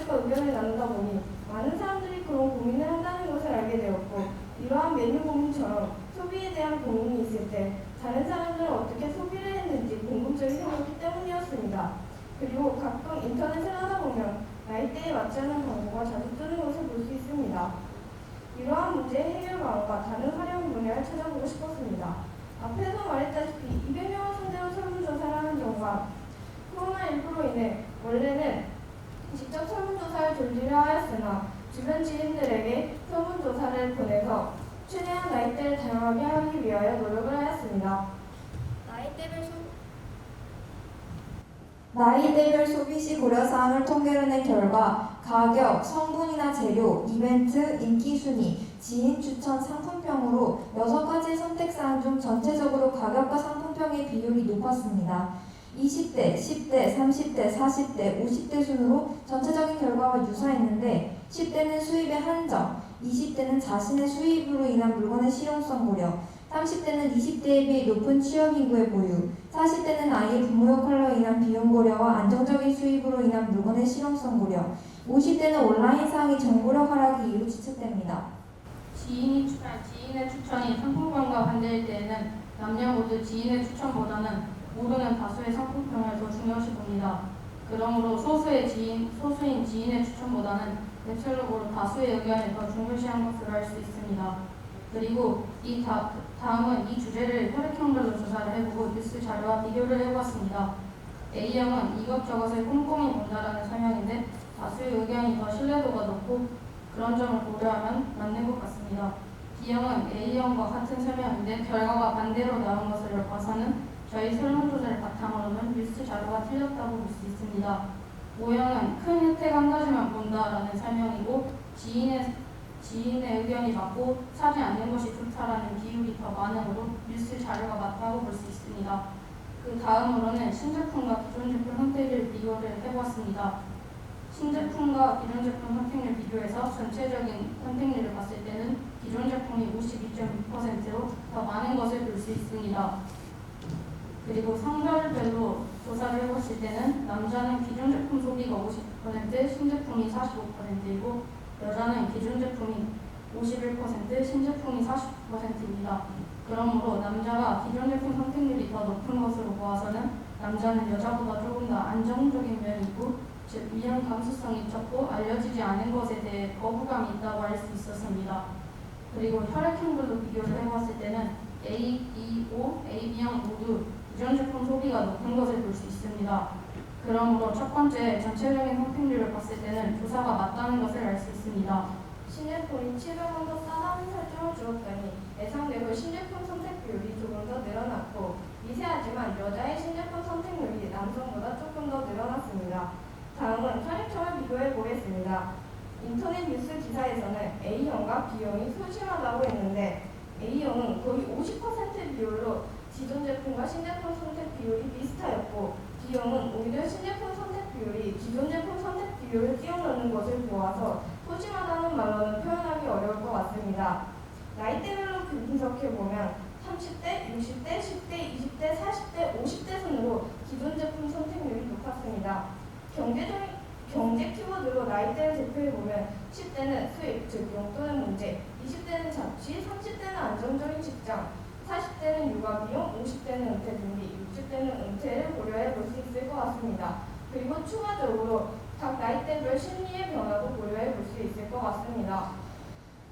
사람들과 의견을 나누다 보니 많은 사람들이 그런 고민을 한다는 것을 알게 되었고, 이러한 메뉴 고민처럼 소비에 대한 고민이 있을 때 다른 사람들은 어떻게 소비를 했는지 궁금증이 생겼기 때문이었습니다. 그리고 가끔 인터넷을 하다 보면 나이대에 맞지 않은 광고가 자주 뜨는 것을 볼 수 있습니다. 이러한 문제의 해결 방안과 다른 활용 분야를 찾아보고 싶었습니다. 앞에서 말했다시피 200명을 상대로 설문조사를 하는 경우가 코로나19로 인해 원래는 직접 설문조사를 돌리려 하였으나 주변 지인들에게 설문조사를 보내서 최대한 나이대를 다양하게 하기 위하여 노력을 하였습니다. 나이대별 소비시 고려사항을 통계로 낸 결과 가격, 성분이나 재료, 이벤트, 인기 순위, 지인 추천, 상품평으로 6가지 선택사항 중 전체적으로 가격과 상품평의 비율이 높았습니다. 20대, 10대, 30대, 40대, 50대 순으로 전체적인 결과와 유사했는데 10대는 수입의 한정, 20대는 자신의 수입으로 인한 물건의 실용성 고려, 30대는 20대에 비해 높은 취업인구의 보유, 40대는 아이의 부모 역할로 인한 비용 고려와 안정적인 수입으로 인한 물건의 실용성 고려, 50대는 온라인 사항의 정보력 하락이 이유 추측됩니다. 지인의 추천이 상품평과 반대일 때에는 남녀 모두 지인의 추천보다는 모르는 다수의 상품평을 더 중요시 봅니다. 그러므로 소수인 지인의 추천보다는 웹셀로그로 다수의 의견을 더 중요시한 것으로 알 수 있습니다. 그리고 다음은 이 주제를 혈액형별로 조사를 해보고 뉴스 자료와 비교를 해보았습니다. A형은 이것저것을 꼼꼼히 본다라는 설명인데 다수의 의견이 더 신뢰도가 높고 그런 점을 고려하면 맞는 것 같습니다. B형은 A형과 같은 설명인데 결과가 반대로 나온 것을 봐서는 저희 설문조사를 바탕으로는 뉴스 자료가 틀렸다고 볼 수 있습니다. O형은 큰 혜택 한 가지만 본다라는 설명이고 지인의 의견이 맞고 사지 않는 것이 좋다라는 비율이 더 많으므로 뉴스 자료가 맞다고 볼 수 있습니다. 그 다음으로는 신제품과 기존 제품 선택률 비교를 해보았습니다. 신제품과 기존 제품 선택률 비교해서 전체적인 선택률을 봤을 때는 기존 제품이 52.6%로 더 많은 것을 볼 수 있습니다. 그리고 성별별로 조사를 해봤을 때는 남자는 기존 제품 소비가 50%, 신제품이 45%이고 여자는 기존 제품이 51%, 신제품이 40%입니다. 그러므로 남자가 기존 제품 선택률이 더 높은 것으로 보아서는 남자는 여자보다 조금 더 안정적인 면이 있고 즉 위험 감수성이 적고 알려지지 않은 것에 대해 거부감이 있다고 할 수 있었습니다. 그리고 혈액형별로 비교를 해봤을 때는 A, E, O, AB형 모두 기존 제품 소비가 높은 것을 볼 수 있습니다. 그러므로 첫 번째 전체적인 선택률을 봤을 때는 조사가 맞다는 것을 알 수 있습니다. 신제품이 700원 더 싸다는 설정을 주었더니 예상대로 신제품 선택 비율이 조금 더 늘어났고 미세하지만 여자의 신제품 선택률이 남성보다 조금 더 늘어났습니다. 다음은 혈액형을 비교해 보겠습니다. 인터넷 뉴스 기사에서는 A형과 B형이 소심하다고 했는데 A형은 거의 50% 비율로 기존 제품과 신제품 선택 비율이 비슷하였고 B형은 오히려 신제품 선택 비율이 기존 제품 선택 비율을 뛰어넘는 것을 보아서 소심하다는 말로는 표현하기 어려울 것 같습니다. 나이대별로 분석해보면 30대, 60대, 10대, 20대, 40대, 50대 순으로 기존 제품 선택률이 높았습니다. 경제 키워드로 나이대를 대표해보면 10대는 수입, 즉 용돈의 문제, 20대는 자취, 30대는 안정적인 직장, 40대는 육아 비용, 50대는 은퇴 준비, 60대는 은퇴를 고려해 볼 수 있을 것 같습니다. 그리고 추가적으로 각 나이대별 심리의 변화도 고려해 볼 수 있을 것 같습니다.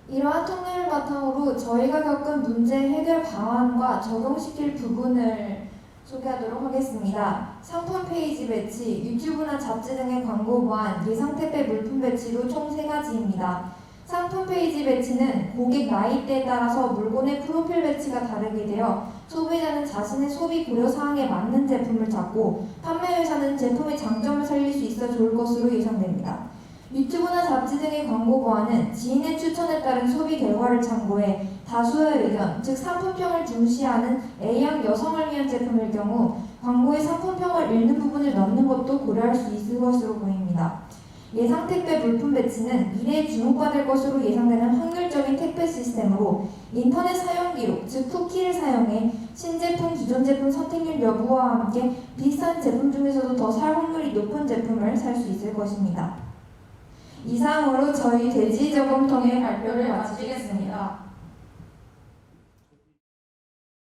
이러한 통계를 바탕으로 저희가 겪은 문제 해결 방안과 적용시킬 부분을 소개하도록 하겠습니다. 상품 페이지 배치, 유튜브나 잡지 등의 광고 보안, 예상 택배 물품 배치로 총 3가지입니다. 상품 페이지 배치는 고객 나이대에 따라서 물건의 프로필 배치가 다르게 되어 소비자는 자신의 소비 고려 사항에 맞는 제품을 찾고 판매회사는 제품의 장점을 살릴 수 있어 좋을 것으로 예상됩니다. 유튜브나 잡지 등의 광고 보안은 지인의 추천에 따른 소비 결과를 참고해 다수의 의견, 즉 상품평을 중시하는 A형 여성을 위한 제품일 경우 광고의 상품평을 읽는 부분을 넣는 것도 고려할 수 있을 것으로 보입니다. 예상 택배 물품 배치는 미래에 주목받을 것으로 예상되는 확률적인 택배 시스템으로 인터넷 사용 기록, 즉 쿠키를 사용해 신제품, 기존 제품 선택률 여부와 함께 비슷한 제품 중에서도 더 살 확률이 높은 제품을 살 수 있을 것입니다. 이상으로 저희 대지저금통의 발표를 발표를 마치겠습니다. 마치겠습니다.